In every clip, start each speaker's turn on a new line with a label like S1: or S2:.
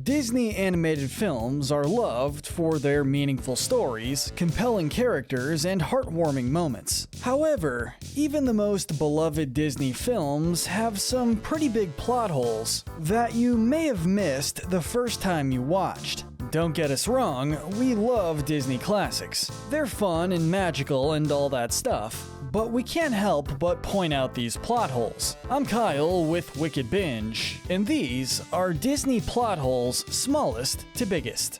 S1: Disney animated films are loved for their meaningful stories, compelling characters, and heartwarming moments. However, even the most beloved Disney films have some pretty big plot holes that you may have missed the first time you watched. Don't get us wrong, we love Disney classics. They're fun and magical and all that stuff, but we can't help but point out these plot holes. I'm Kyle with Wicked Binge, and these are Disney plot holes smallest to biggest.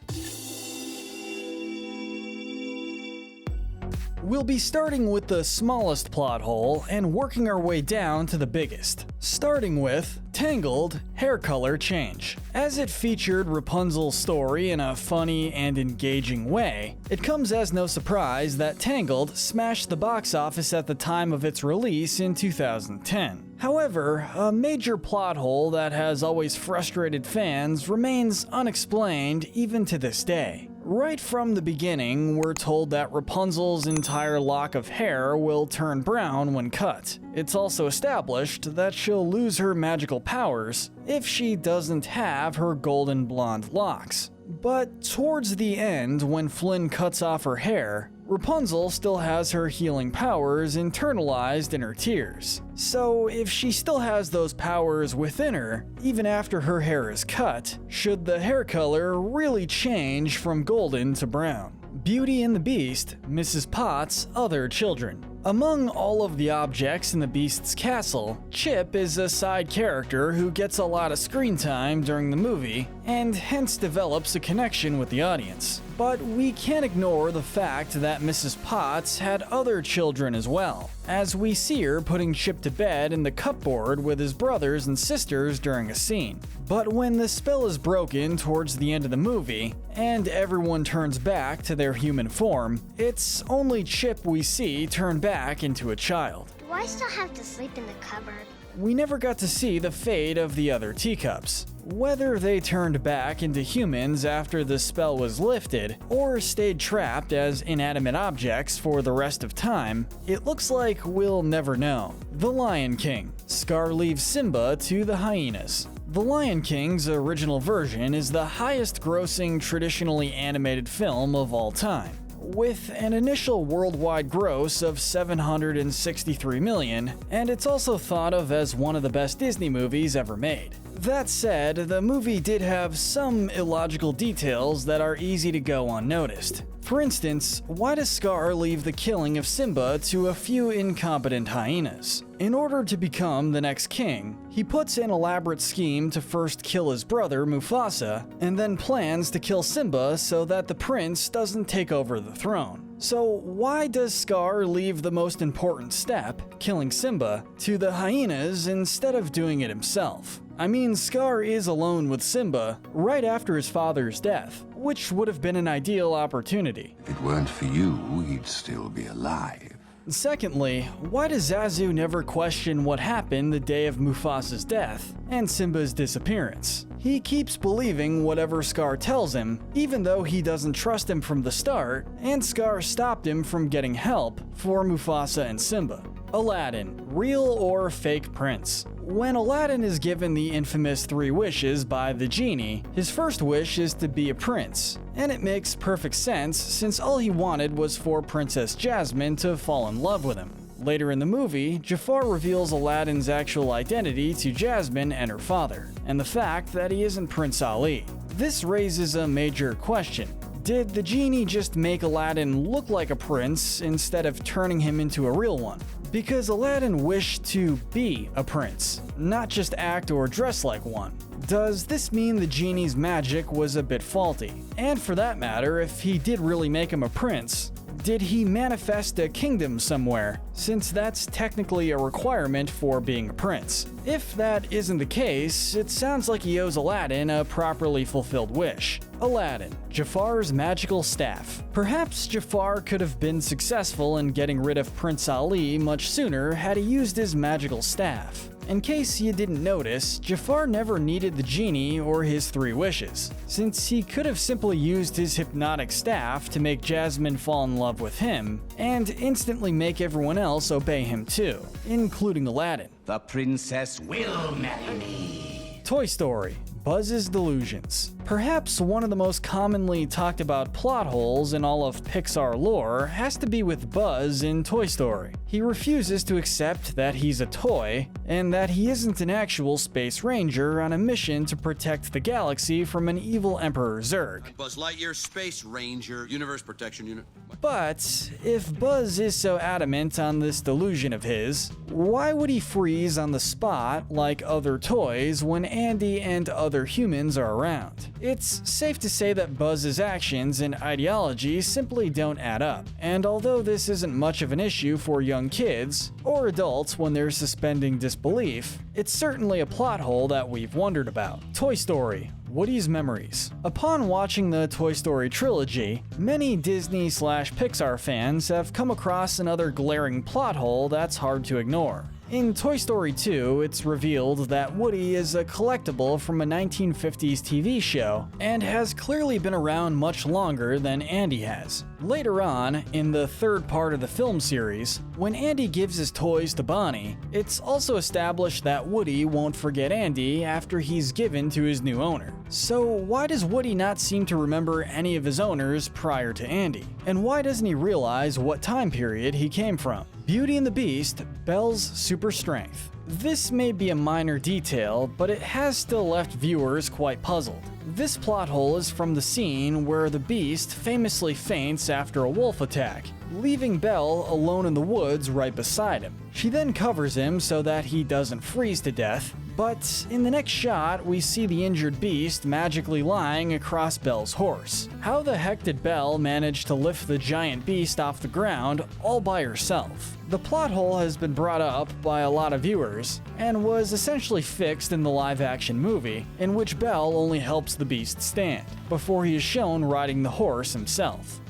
S1: We'll be starting with the smallest plot hole and working our way down to the biggest. Starting with Tangled hair color change. As it featured Rapunzel's story in a funny and engaging way, it comes as no surprise that Tangled smashed the box office at the time of its release in 2010. However, a major plot hole that has always frustrated fans remains unexplained even to this day. Right from the beginning, we're told that Rapunzel's entire lock of hair will turn brown when cut. It's also established that she'll lose her magical powers if she doesn't have her golden blonde locks. But towards the end, when Flynn cuts off her hair, Rapunzel still has her healing powers internalized in her tears. So if she still has those powers within her, even after her hair is cut, should the hair color really change from golden to brown? Beauty and the Beast, Mrs. Potts' other children. Among all of the objects in the Beast's castle, Chip is a side character who gets a lot of screen time during the movie and hence develops a connection with the audience. But we can't ignore the fact that Mrs. Potts had other children as well, as we see her putting Chip to bed in the cupboard with his brothers and sisters during a scene. But when the spell is broken towards the end of the movie, and everyone turns back to their human form, it's only Chip we see turn back into a child.
S2: Do I still have to sleep in the cupboard?
S1: We never got to see the fate of the other teacups. Whether they turned back into humans after the spell was lifted, or stayed trapped as inanimate objects for the rest of time, it looks like we'll never know. The Lion King. Scar leaves Simba to the hyenas. The Lion King's original version is the highest-grossing traditionally animated film of all time, with an initial worldwide gross of $763 million, and it's also thought of as one of the best Disney movies ever made. That said, the movie did have some illogical details that are easy to go unnoticed. For instance, why does Scar leave the killing of Simba to a few incompetent hyenas? In order to become the next king, he puts an elaborate scheme to first kill his brother Mufasa, and then plans to kill Simba so that the prince doesn't take over the throne. So why does Scar leave the most important step, killing Simba, to the hyenas instead of doing it himself? I mean, Scar is alone with Simba right after his father's death, which would have been an ideal opportunity.
S3: If it weren't for you, he'd still be alive.
S1: Secondly, why does Zazu never question what happened the day of Mufasa's death and Simba's disappearance? He keeps believing whatever Scar tells him, even though he doesn't trust him from the start, and Scar stopped him from getting help for Mufasa and Simba. Aladdin, real or fake prince? When Aladdin is given the infamous 3 wishes by the genie, his first wish is to be a prince, and it makes perfect sense since all he wanted was for Princess Jasmine to fall in love with him. Later in the movie, Jafar reveals Aladdin's actual identity to Jasmine and her father, and the fact that he isn't Prince Ali. This raises a major question. Did the genie just make Aladdin look like a prince instead of turning him into a real one? Because Aladdin wished to be a prince, not just act or dress like one. Does this mean the genie's magic was a bit faulty? And for that matter, if he did really make him a prince, did he manifest a kingdom somewhere, since that's technically a requirement for being a prince? If that isn't the case, it sounds like he owes Aladdin a properly fulfilled wish. Aladdin, Jafar's magical staff. Perhaps Jafar could have been successful in getting rid of Prince Ali much sooner had he used his magical staff. In case you didn't notice, Jafar never needed the genie or his 3 wishes, since he could have simply used his hypnotic staff to make Jasmine fall in love with him, and instantly make everyone else obey him too, including Aladdin.
S4: The princess will marry me.
S1: Toy Story, Buzz's delusions. Perhaps one of the most commonly talked about plot holes in all of Pixar lore has to be with Buzz in Toy Story. He refuses to accept that he's a toy and that he isn't an actual space ranger on a mission to protect the galaxy from an evil Emperor Zurg.
S4: Buzz Lightyear, Space Ranger, Universe Protection Unit.
S1: But if Buzz is so adamant on this delusion of his, why would he freeze on the spot like other toys when Andy and other humans are around? It's safe to say that Buzz's actions and ideology simply don't add up, and although this isn't much of an issue for young kids or adults when they're suspending disbelief, it's certainly a plot hole that we've wondered about. Toy Story: Woody's memories. Upon watching the Toy Story trilogy, many Disney/Pixar fans have come across another glaring plot hole that's hard to ignore. In Toy Story 2, it's revealed that Woody is a collectible from a 1950s TV show and has clearly been around much longer than Andy has. Later on, in the third part of the film series, when Andy gives his toys to Bonnie, it's also established that Woody won't forget Andy after he's given to his new owner. So why does Woody not seem to remember any of his owners prior to Andy? And why doesn't he realize what time period he came from? Beauty and the Beast: Belle's super strength. This may be a minor detail, but it has still left viewers quite puzzled. This plot hole is from the scene where the Beast famously faints after a wolf attack, leaving Belle alone in the woods right beside him. She then covers him so that he doesn't freeze to death, but in the next shot, we see the injured Beast magically lying across Belle's horse. How the heck did Belle manage to lift the giant beast off the ground all by herself? The plot hole has been brought up by a lot of viewers, and was essentially fixed in the live-action movie, in which Belle only helps the Beast stand, before he is shown riding the horse himself.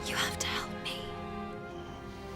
S5: You have to help me.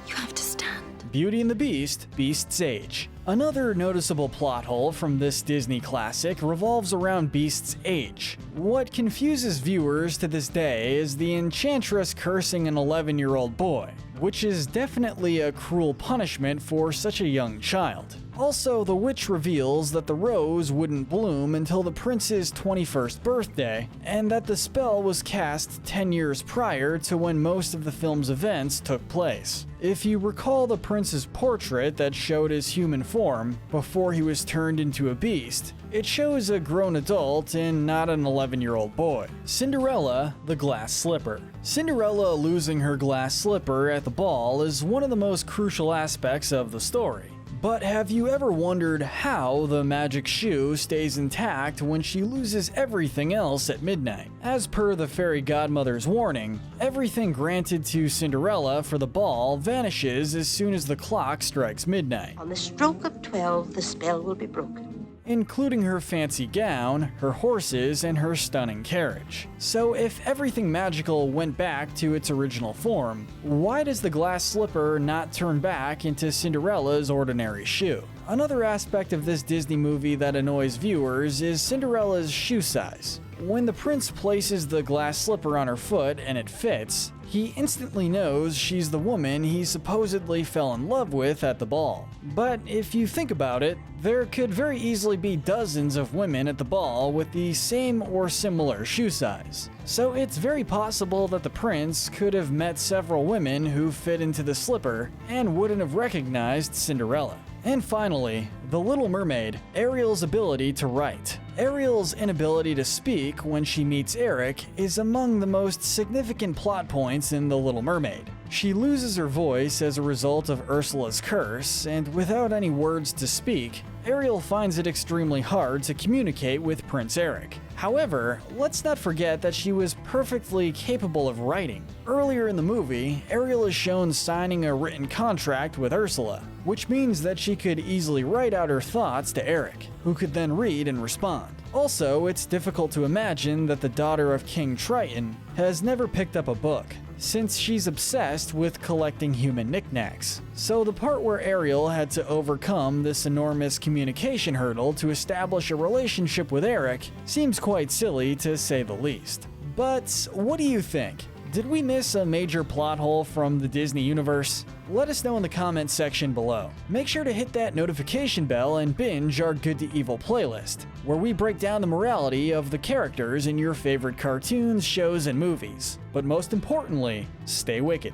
S5: You have to stand.
S1: Beauty and the Beast: Beast's age. Another noticeable plot hole from this Disney classic revolves around Beast's age. What confuses viewers to this day is the enchantress cursing an 11-year-old boy, which is definitely a cruel punishment for such a young child. Also, the witch reveals that the rose wouldn't bloom until the prince's 21st birthday, and that the spell was cast 10 years prior to when most of the film's events took place. If you recall the prince's portrait that showed his human form before he was turned into a beast, it shows a grown adult and not an 11-year-old boy. Cinderella: The Glass Slipper. Cinderella losing her glass slipper at the ball is one of the most crucial aspects of the story. But have you ever wondered how the magic shoe stays intact when she loses everything else at midnight? As per the fairy godmother's warning, everything granted to Cinderella for the ball vanishes as soon as the clock strikes midnight,
S6: On the stroke of 12, the spell will be broken.
S1: including her fancy gown, her horses, and her stunning carriage. So if everything magical went back to its original form, why does the glass slipper not turn back into Cinderella's ordinary shoe? Another aspect of this Disney movie that annoys viewers is Cinderella's shoe size. When the prince places the glass slipper on her foot and it fits, he instantly knows she's the woman he supposedly fell in love with at the ball. But if you think about it, there could very easily be dozens of women at the ball with the same or similar shoe size. So it's very possible that the prince could have met several women who fit into the slipper and wouldn't have recognized Cinderella. And finally, The Little Mermaid: Ariel's ability to write. Ariel's inability to speak when she meets Eric is among the most significant plot points in The Little Mermaid. She loses her voice as a result of Ursula's curse, and without any words to speak, Ariel finds it extremely hard to communicate with Prince Eric. However, let's not forget that she was perfectly capable of writing. Earlier in the movie, Ariel is shown signing a written contract with Ursula, which means that she could easily write out her thoughts to Eric, who could then read and respond. Also, it's difficult to imagine that the daughter of King Triton has never picked up a book, since she's obsessed with collecting human knickknacks. So the part where Ariel had to overcome this enormous communication hurdle to establish a relationship with Eric seems quite silly to say the least. But what do you think? Did we miss a major plot hole from the Disney universe? Let us know in the comments section below. Make sure to hit that notification bell and binge our Good to Evil playlist, where we break down the morality of the characters in your favorite cartoons, shows, and movies. But most importantly, stay wicked.